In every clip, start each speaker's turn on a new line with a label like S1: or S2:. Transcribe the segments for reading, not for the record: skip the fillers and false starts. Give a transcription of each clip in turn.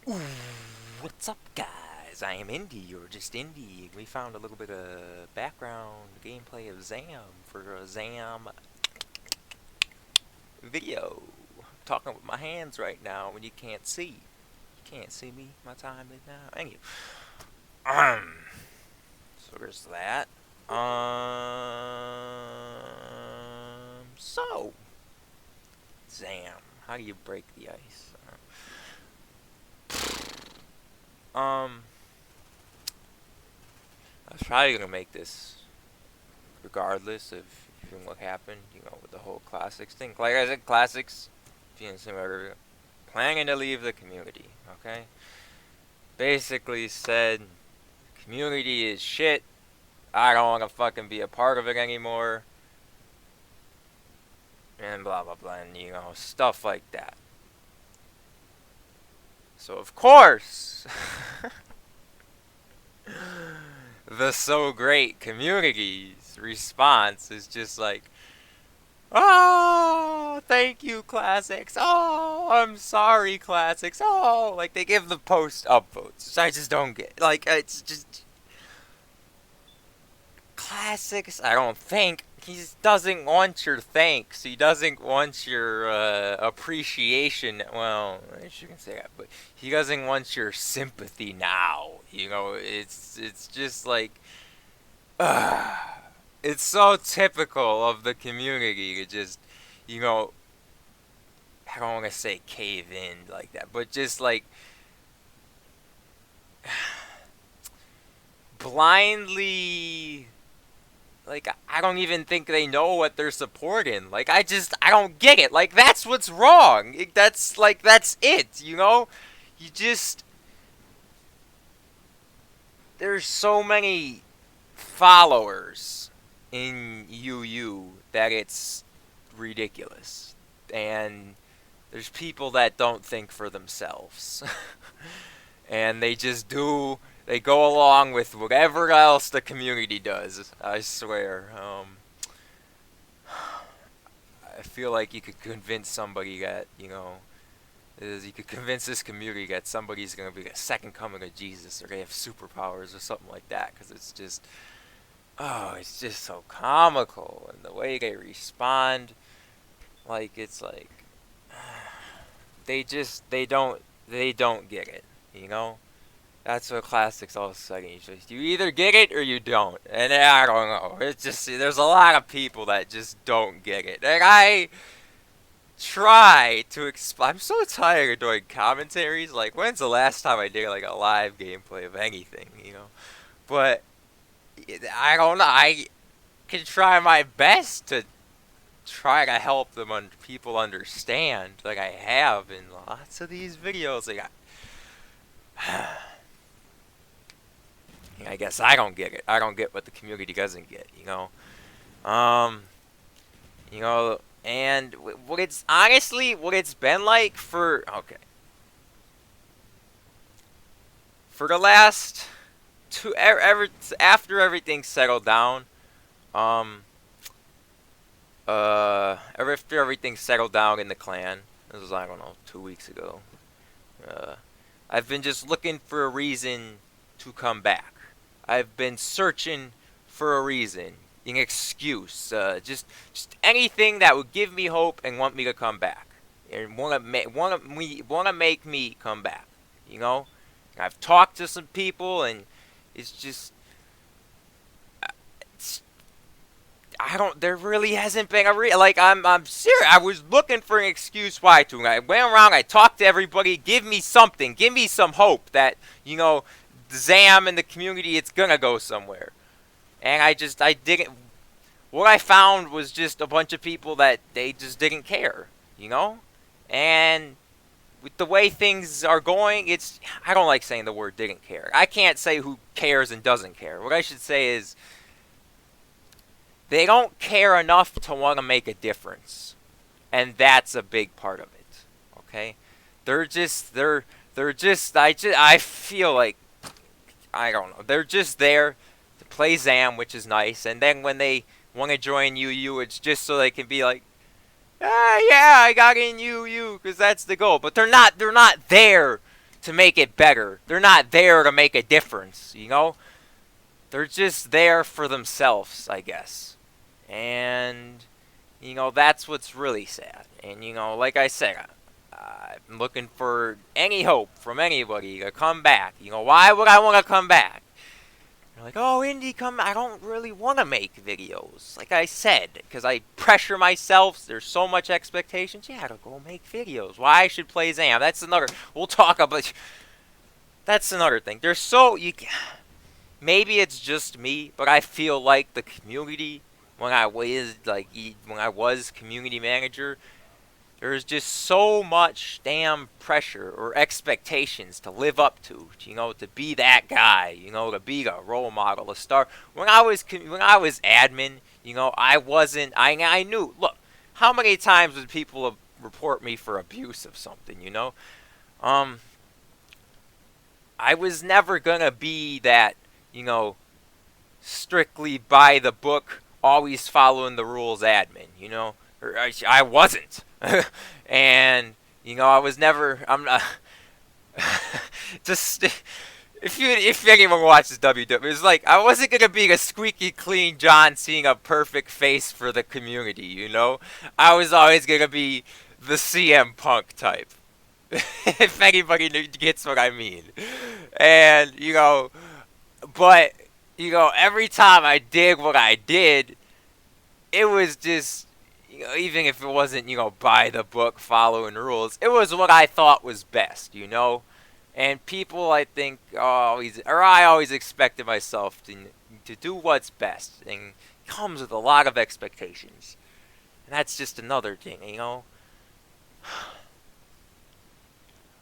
S1: Ooh, what's up, guys? I am Indy, or just Indy. We found a little bit of background gameplay of Zam for a Zam video. I'm talking with my hands right now when you can't see. You can't see me. My time is now. Thank you. So there's that. So Zam, how do you break the ice? I was probably gonna make this regardless of even what happened, with the whole classics thing. Like I said, classics, if you didn't see my review, planning to leave the community, okay? Basically said, community is shit, I don't want to fucking be a part of it anymore, and blah blah blah, and stuff like that. So of course, the so great community's response is just like, oh, thank you, classics. Oh, I'm sorry, classics. Oh, like they give the post upvotes. I just don't get. Like it's just classics. I don't think he just doesn't want your thanks. He doesn't want your appreciation. Well, I shouldn't say that, but he doesn't want your sympathy now. It's just like. Uh, it's so typical of the community to just, you know, I don't want to say cave in like that, but just like blindly, like I don't even think they know what they're supporting. Like I don't get it. Like that's what's wrong. That's it. You just there's so many followers in UU that it's ridiculous, and there's people that don't think for themselves. And they just do. They go along with whatever else the community does. I swear. I feel like you could convince somebody that you could convince this community that somebody's gonna be a second coming of Jesus, or they have superpowers or something like that. Because it's just so comical, and the way they respond, like it's like they don't get it. You know. That's what classics all of a sudden. You either get it or you don't, and I don't know. It's just there's a lot of people that just don't get it, and I try to explain. I'm so tired of doing commentaries. Like, when's the last time I did like a live gameplay of anything? But I don't know. I can try my best to try to help people understand, like I have in lots of these videos. Like I guess I don't get it. I don't get what the community doesn't get. Um, and what it's honestly what it's been like for the last ever after everything settled down. Um, after everything settled down in the clan. This was, I don't know, 2 weeks ago. Uh, I've been just looking for a reason to come back. I've been searching for a reason, an excuse, just anything that would give me hope and want me to come back, and want to make me come back. You know, I've talked to some people, and it's just it's, I don't. There really hasn't been like I'm serious. I was looking for an excuse why to. I went around. I talked to everybody. Give me something. Give me some hope that Zam and the community, it's gonna go somewhere. And I didn't. What I found was just a bunch of people that they just didn't care. You know, and with the way things are going, I don't like saying the word didn't care. I can't say who cares and doesn't care. What I should say is they don't care enough to want to make a difference, and that's a big part of it. Okay, they're just I feel like I don't know, they're just there to play Zam, which is nice, and then when they want to join UU, it's just so they can be like, ah, yeah, I got in UU because that's the goal. But they're not there to make it better. They're not there to make a difference, you know? They're just there for themselves, I guess. And, you know, that's what's really sad. And, you know, like I said, I'm looking for any hope from anybody to come back. You know, why would I want to come back? You're like, oh, Indy, come. I don't really want to make videos. Like I said, because I pressure myself. There's so much expectations. Yeah, to go make videos. Why I should play Zam. That's another. We'll talk about. That's another thing. There's so. Maybe it's just me, but I feel like the community, when I was community manager, there's just so much damn pressure or expectations to live up to, you know, to be that guy, you know, to be a role model, a star. When I was admin, you know, I knew. Look, how many times would people report me for abuse of something, you know? I was never gonna be that, you know, strictly by the book, always following the rules admin, you know? Or I wasn't. And, you know, I was never, I'm not, just, if anyone watches WWE, it's like, I wasn't going to be a squeaky clean John seeing a perfect face for the community, you know? I was always going to be the CM Punk type. If anybody gets what I mean. And, you know, but, you know, every time I did what I did, it was just, you know, even if it wasn't, you know, by the book, following rules, it was what I thought was best, you know? And people, I think, I always expected myself to do what's best. And it comes with a lot of expectations. And that's just another thing, you know?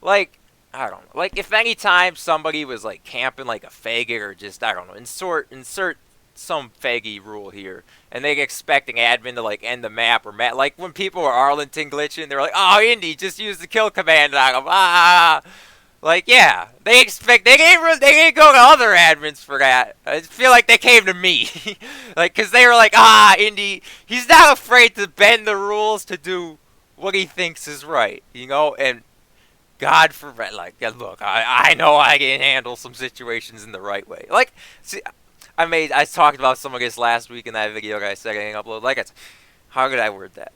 S1: Like, I don't know. Like, if any time somebody was, like, camping like a faggot or just, I don't know, insert some faggy rule here, and they expecting admin to, like, end the map or like when people were Arlington glitching, they're like, oh, Indy, just use the kill command on them. Like, yeah, they didn't go to other admins for that. I feel like they came to me. Like, because they were like, Indy, he's not afraid to bend the rules to do what he thinks is right, you know? And God forbid, like, look, I know I can handle some situations in the right way. Like, see, I talked about some of this last week in that video that I said I didn't upload. Like, how could I word that?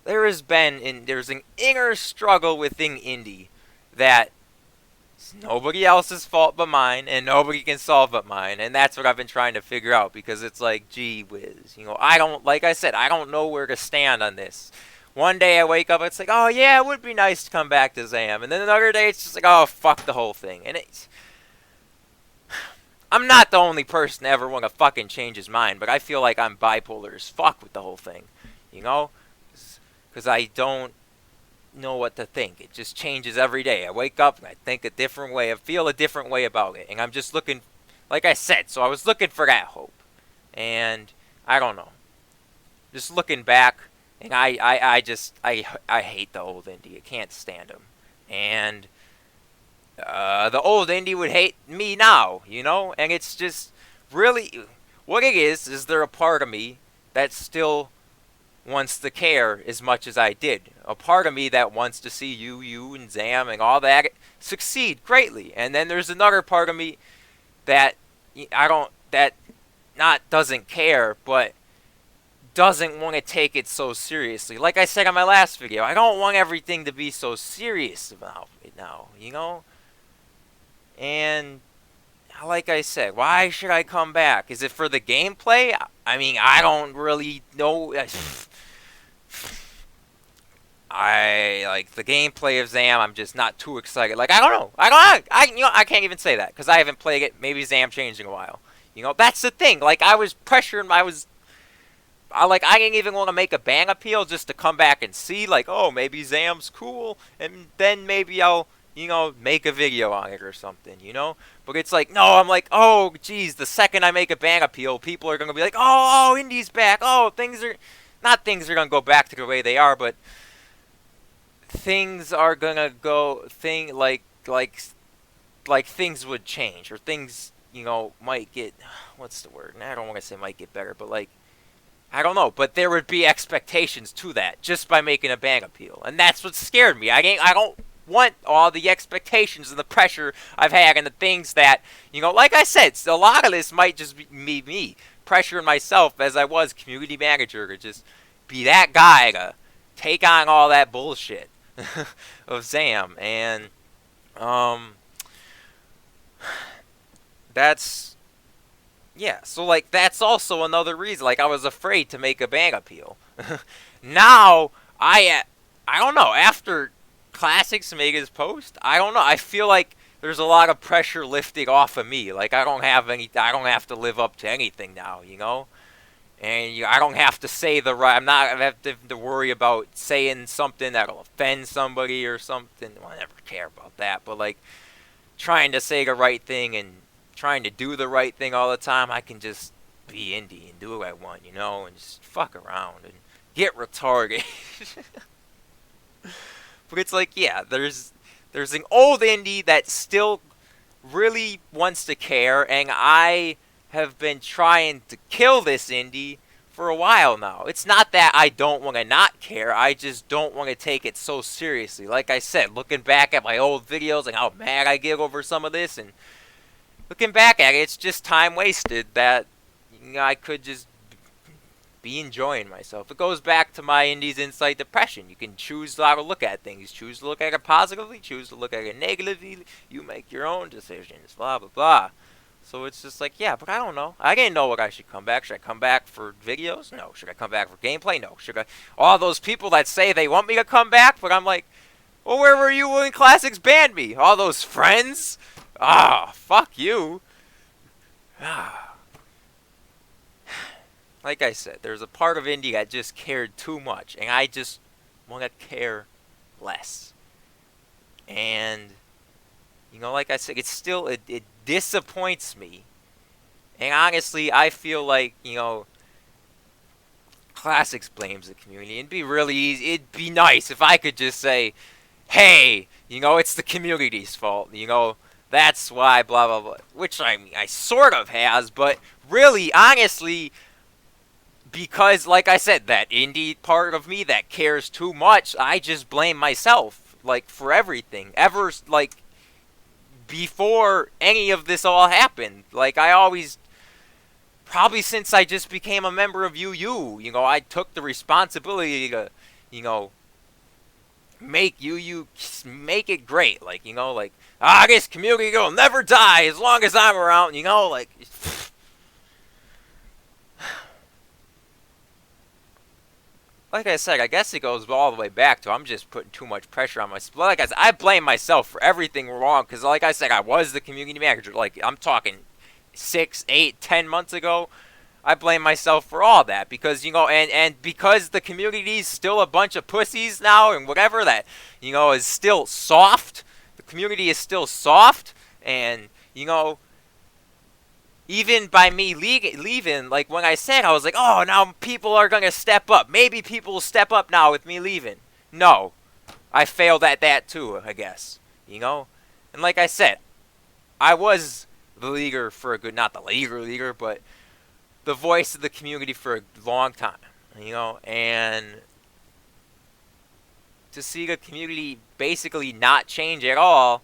S1: There's an inner struggle within Indy that it's nobody else's fault but mine, and nobody can solve but mine, and that's what I've been trying to figure out, because it's like, gee whiz, you know, like I said, I don't know where to stand on this. One day I wake up, it's like, oh yeah, it would be nice to come back to Zam, and then another day it's just like, oh, fuck the whole thing, and I'm not the only person to ever want to fucking change his mind, but I feel like I'm bipolar as fuck with the whole thing, you know? Because I don't know what to think. It just changes every day. I wake up and I think a different way. I feel a different way about it. And I'm just looking, like I said, so I was looking for that hope. And I don't know. Just looking back, and I hate the old Indy. I can't stand him. And the old Indy would hate me now, you know? And it's just really, what it is there a part of me that still wants to care as much as I did. A part of me that wants to see you and Zam and all that succeed greatly. And then there's another part of me that doesn't care, but doesn't want to take it so seriously. Like I said on my last video, I don't want everything to be so serious about it now, you know? And like I said, why should I come back? Is it for the gameplay? I mean, I don't really know. I like the gameplay of Zam. I'm just not too excited. Like, I don't know. I can't even say that because I haven't played it. Maybe Zam changed in a while. You know, that's the thing. Like, I was pressured. I didn't even want to make a ban appeal just to come back and see. Like, oh, maybe Zam's cool, and then maybe I'll, you know, make a video on it or something. You know. But it's like, no, I'm like, oh, geez, the second I make a ban appeal, people are going to be like, oh, Indy's back. Oh, things are going to go back to the way they are, but things are going to go, like things would change, or things, you know, might get, what's the word? I don't want to say might get better, but like, I don't know, but there would be expectations to that just by making a ban appeal. And that's what scared me. I want all the expectations and the pressure I've had and the things that, like I said, a lot of this might just be me pressuring myself as I was community manager to just be that guy to take on all that bullshit of Zam. And um that's yeah, so like that's also another reason. Like I was afraid to make a ban appeal. Now I don't know. After Classics made his post, I don't know. I feel like there's a lot of pressure lifting off of me. Like I don't have to live up to anything now. And I don't have to say the right. I'm not. I have to worry about saying something that'll offend somebody or something. Well, I never care about that. But like trying to say the right thing and trying to do the right thing all the time, I can just be indie and do what I want, and just fuck around and get retarded. But it's like, yeah, there's an old indie that still really wants to care, and I have been trying to kill this indie for a while now. It's not that I don't want to not care, I just don't want to take it so seriously. Like I said, looking back at my old videos and how mad I get over some of this, and looking back at it, it's just time wasted that I could just be enjoying myself. It goes back to my Indies Insight Depression. You can choose how to look at things. Choose to look at it positively, choose to look at it negatively. You make your own decisions, blah, blah, blah. So it's just like, yeah, but I don't know. I didn't know what I should come back. Should I come back for videos? No. Should I come back for gameplay? No. Should I... All those people that say they want me to come back, but I'm like, well, where were you when Classics banned me? All those friends? Ah, fuck you. Ah. Like I said, there's a part of indie that just cared too much, and I just want to care less. And, like I said, it disappoints me. And honestly, I feel like, Classics blames the community. It'd be really easy, it'd be nice if I could just say, hey, it's the community's fault, that's why, blah, blah, blah. Which, I mean, I sort of has, but really, honestly, because, like I said, that indie part of me that cares too much, I just blame myself, like, for everything. Ever, like, before any of this all happened. Like, I always, probably since I just became a member of UU, I took the responsibility to, make UU, make it great. Like, this community will never die as long as I'm around, like... Like I said, I guess it goes all the way back to I'm just putting too much pressure on myself. Like I said, I blame myself for everything wrong because, like I said, I was the community manager. Like, I'm talking 6, 8, 10 months ago. I blame myself for all that because, and because the community is still a bunch of pussies now and whatever that, is still soft. The community is still soft and, even by me leaving, like when I said, I was like, oh, now people are going to step up. Maybe people will step up now with me leaving. No. I failed at that too, I guess. And like I said, I was the leader for a good, not the leader, but the voice of the community for a long time. And to see the community basically not change at all,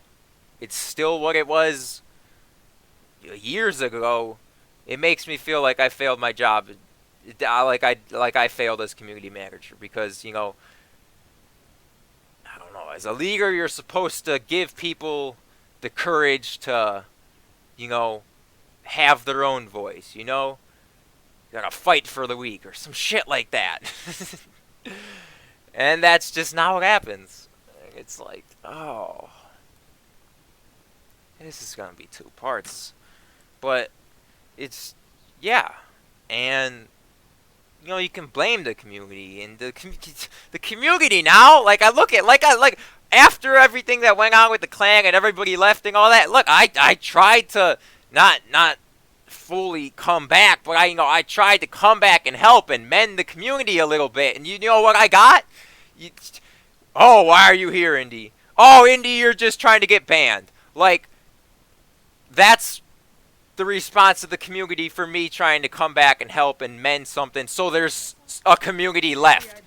S1: it's still what it was years ago. It makes me feel like I failed my job, like I failed as community manager because I don't know. As a leader, you're supposed to give people the courage to, have their own voice. You gotta fight for the weak or some shit like that. And that's just not what happens. It's like, oh, this is gonna be 2 parts. But it's, yeah, and you can blame the community and the community now. Like I look at like after everything that went on with the clan and everybody left and all that. Look, I tried to not fully come back, but I tried to come back and help and mend the community a little bit. And you know what I got? Oh, why are you here, Indy? Oh, Indy, you're just trying to get banned. Like, that's the response of the community for me trying to come back and help and mend something so there's a community left.